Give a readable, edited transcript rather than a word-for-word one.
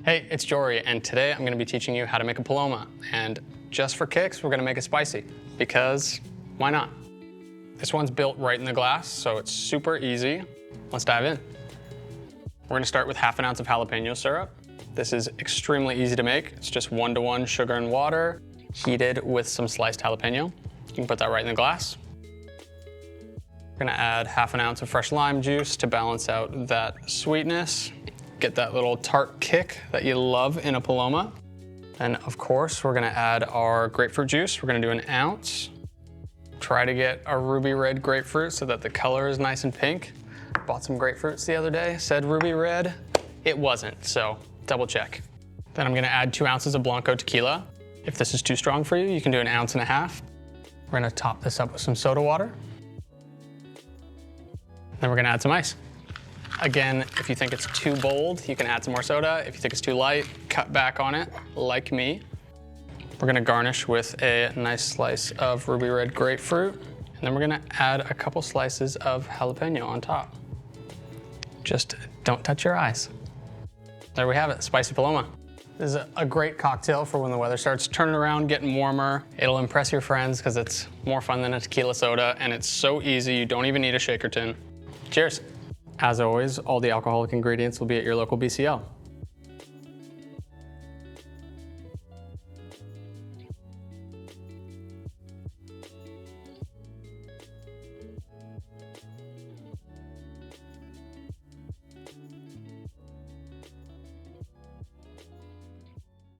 Hey, it's Jory, and today I'm gonna be teaching you how to make a Paloma. And just for kicks, we're gonna make it spicy, because why not? This one's built right in the glass, so it's super easy. Let's dive in. We're gonna start with half an ounce of jalapeno syrup. This is extremely easy to make. It's just 1-to-1 sugar and water, heated with some sliced jalapeno. You can put that right in the glass. We're gonna add half an ounce of fresh lime juice to balance out that sweetness. Get that little tart kick that you love in a Paloma. And of course, we're gonna add our grapefruit juice. We're gonna do 1 ounce. Try to get a ruby red grapefruit so that the color is nice and pink. Bought some grapefruits the other day, said ruby red. It wasn't, so double check. Then I'm gonna add 2 ounces of Blanco tequila. If this is too strong for you, you can do 1.5 ounces. We're gonna top this up with some soda water. Then we're gonna add some ice. Again, if you think it's too bold, you can add some more soda. If you think it's too light, cut back on it, like me. We're gonna garnish with a nice slice of ruby red grapefruit, and then we're gonna add a couple slices of jalapeno on top. Just don't touch your eyes. There we have it, Spicy Paloma. This is a great cocktail for when the weather starts turning around, getting warmer. It'll impress your friends because it's more fun than a tequila soda, and it's so easy, you don't even need a shaker tin. Cheers. As always, all the alcoholic ingredients will be at your local BCL.